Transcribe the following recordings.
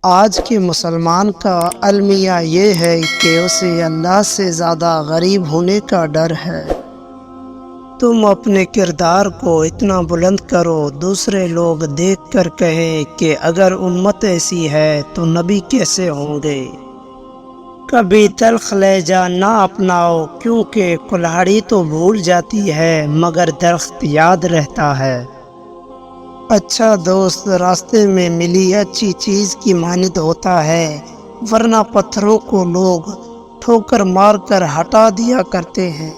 آج کے مسلمان کا المیہ یہ ہے کہ اسے اللہ سے زیادہ غریب ہونے کا ڈر ہے۔ تم اپنے کردار کو اتنا بلند کرو دوسرے لوگ دیکھ کر کہیں کہ اگر امت ایسی ہے تو نبی کیسے ہوں گے۔ کبھی تلخ لہجہ نہ اپناؤ کیونکہ کلہاڑی تو بھول جاتی ہے مگر درخت یاد رہتا ہے۔ اچھا دوست راستے میں ملی اچھی چیز کی مانند ہوتا ہے، ورنہ پتھروں کو لوگ ٹھوکر مار کر ہٹا دیا کرتے ہیں۔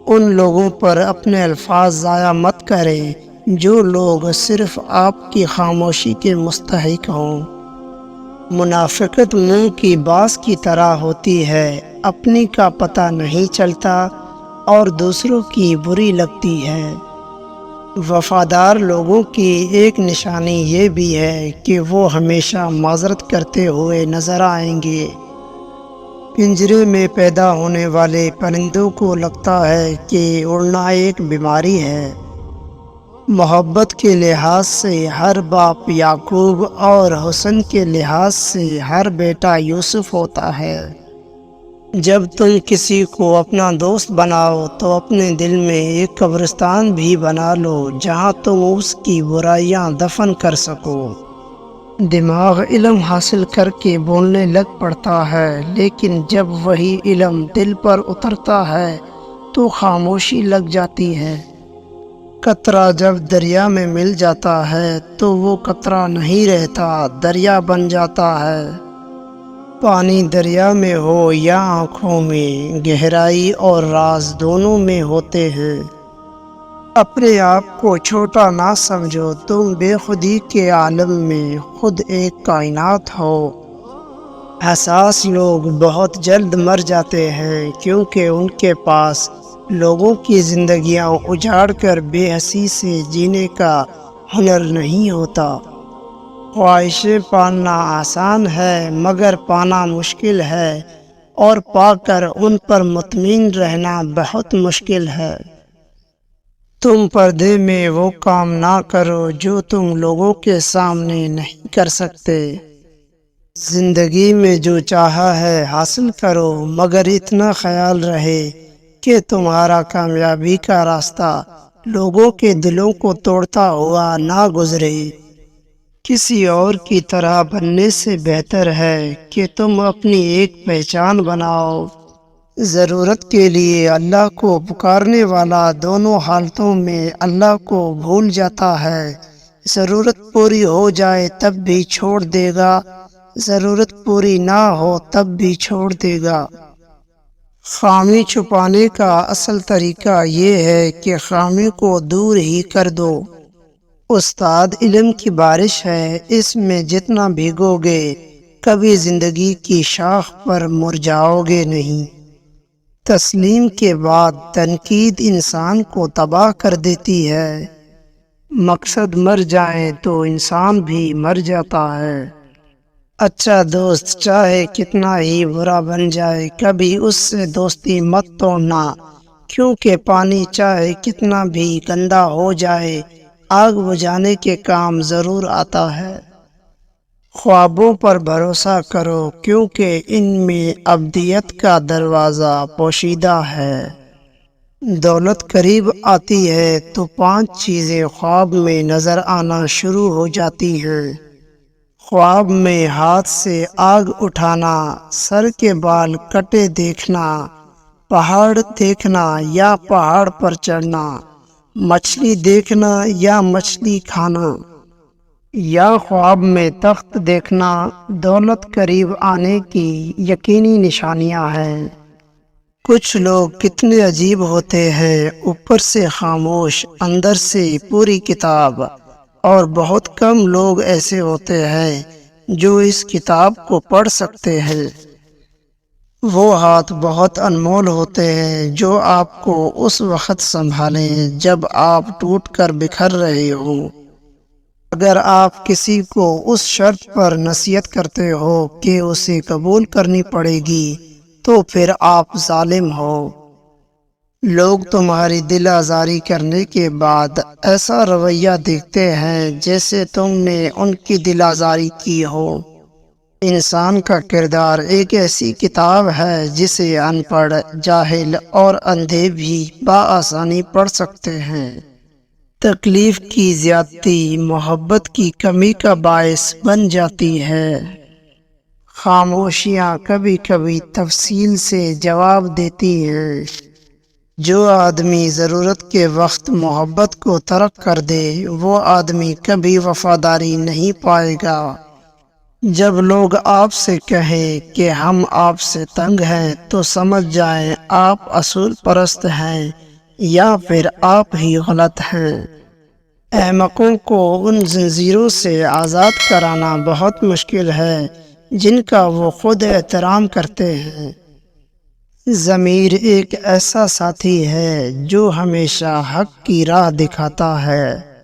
ان لوگوں پر اپنے الفاظ ضائع مت کریں جو لوگ صرف آپ کی خاموشی کے مستحق ہوں۔ منافقت منہ کی باس کی طرح ہوتی ہے، اپنی کا پتہ نہیں چلتا اور دوسروں کی بری لگتی ہے۔ وفادار لوگوں کی ایک نشانی یہ بھی ہے کہ وہ ہمیشہ معذرت کرتے ہوئے نظر آئیں گے۔ پنجرے میں پیدا ہونے والے پرندوں کو لگتا ہے کہ اڑنا ایک بیماری ہے۔ محبت کے لحاظ سے ہر باپ یعقوب اور حسن کے لحاظ سے ہر بیٹا یوسف ہوتا ہے۔ جب تم کسی کو اپنا دوست بناؤ تو اپنے دل میں ایک قبرستان بھی بنا لو جہاں تم اس کی برائیاں دفن کر سکو۔ دماغ علم حاصل کر کے بولنے لگ پڑتا ہے، لیکن جب وہی علم دل پر اترتا ہے تو خاموشی لگ جاتی ہے۔ قطرہ جب دریا میں مل جاتا ہے تو وہ قطرہ نہیں رہتا، دریا بن جاتا ہے۔ پانی دریا میں ہو یا آنکھوں میں، گہرائی اور راز دونوں میں ہوتے ہیں۔ اپنے آپ کو چھوٹا نہ سمجھو، تم بے خودی کے عالم میں خود ایک کائنات ہو۔ حساس لوگ بہت جلد مر جاتے ہیں کیونکہ ان کے پاس لوگوں کی زندگیاں اجاڑ کر بے حسی سے جینے کا ہنر نہیں ہوتا۔ خواہشیں پالنا آسان ہے مگر پانا مشکل ہے، اور پا کر ان پر مطمئن رہنا بہت مشکل ہے۔ تم پردے میں وہ کام نہ کرو جو تم لوگوں کے سامنے نہیں کر سکتے۔ زندگی میں جو چاہا ہے حاصل کرو مگر اتنا خیال رہے کہ تمہارا کامیابی کا راستہ لوگوں کے دلوں کو توڑتا ہوا نہ گزرے۔ کسی اور کی طرح بننے سے بہتر ہے کہ تم اپنی ایک پہچان بناؤ۔ ضرورت کے لیے اللہ کو پکارنے والا دونوں حالتوں میں اللہ کو بھول جاتا ہے۔ ضرورت پوری ہو جائے تب بھی چھوڑ دے گا، ضرورت پوری نہ ہو تب بھی چھوڑ دے گا۔ خامی چھپانے کا اصل طریقہ یہ ہے کہ خامی کو دور ہی کر دو۔ استاد علم کی بارش ہے، اس میں جتنا بھیگو گے کبھی زندگی کی شاخ پر مرجھاؤ گے نہیں۔ تسلیم کے بعد تنقید انسان کو تباہ کر دیتی ہے۔ مقصد مر جائے تو انسان بھی مر جاتا ہے۔ اچھا دوست چاہے کتنا ہی برا بن جائے کبھی اس سے دوستی مت توڑنا، کیونکہ پانی چاہے کتنا بھی گندا ہو جائے آگ بجھانے کے کام ضرور آتا ہے۔ خوابوں پر بھروسہ کرو کیونکہ ان میں ابدیت کا دروازہ پوشیدہ ہے۔ دولت قریب آتی ہے تو 5 چیزیں خواب میں نظر آنا شروع ہو جاتی ہیں۔ خواب میں ہاتھ سے آگ اٹھانا، سر کے بال کٹے دیکھنا، پہاڑ دیکھنا یا پہاڑ پر چڑھنا، مچھلی دیکھنا یا مچھلی کھانا، یا خواب میں تخت دیکھنا۔ دولت قریب آنے کی یقینی نشانیاں ہیں۔ کچھ لوگ کتنے عجیب ہوتے ہیں، اوپر سے خاموش اندر سے پوری کتاب، اور بہت کم لوگ ایسے ہوتے ہیں جو اس کتاب کو پڑھ سکتے ہیں۔ وہ ہاتھ بہت انمول ہوتے ہیں جو آپ کو اس وقت سنبھالیں جب آپ ٹوٹ کر بکھر رہے ہوں۔ اگر آپ کسی کو اس شرط پر نصیحت کرتے ہو کہ اسے قبول کرنی پڑے گی تو پھر آپ ظالم ہو۔ لوگ تمہاری دل آزاری کرنے کے بعد ایسا رویہ دیکھتے ہیں جیسے تم نے ان کی دل آزاری کی ہو۔ انسان کا کردار ایک ایسی کتاب ہے جسے ان پڑھ، جاہل اور اندھے بھی بآسانی پڑھ سکتے ہیں۔ تکلیف کی زیادتی محبت کی کمی کا باعث بن جاتی ہے۔ خاموشیاں کبھی کبھی تفصیل سے جواب دیتی ہیں۔ جو آدمی ضرورت کے وقت محبت کو ترک کر دے وہ آدمی کبھی وفاداری نہیں پائے گا۔ جب لوگ آپ سے کہیں کہ ہم آپ سے تنگ ہیں تو سمجھ جائیں آپ اصول پرست ہیں یا پھر آپ ہی غلط ہیں۔ احمقوں کو ان زنجیروں سے آزاد کرانا بہت مشکل ہے جن کا وہ خود احترام کرتے ہیں۔ ضمیر ایک ایسا ساتھی ہے جو ہمیشہ حق کی راہ دکھاتا ہے۔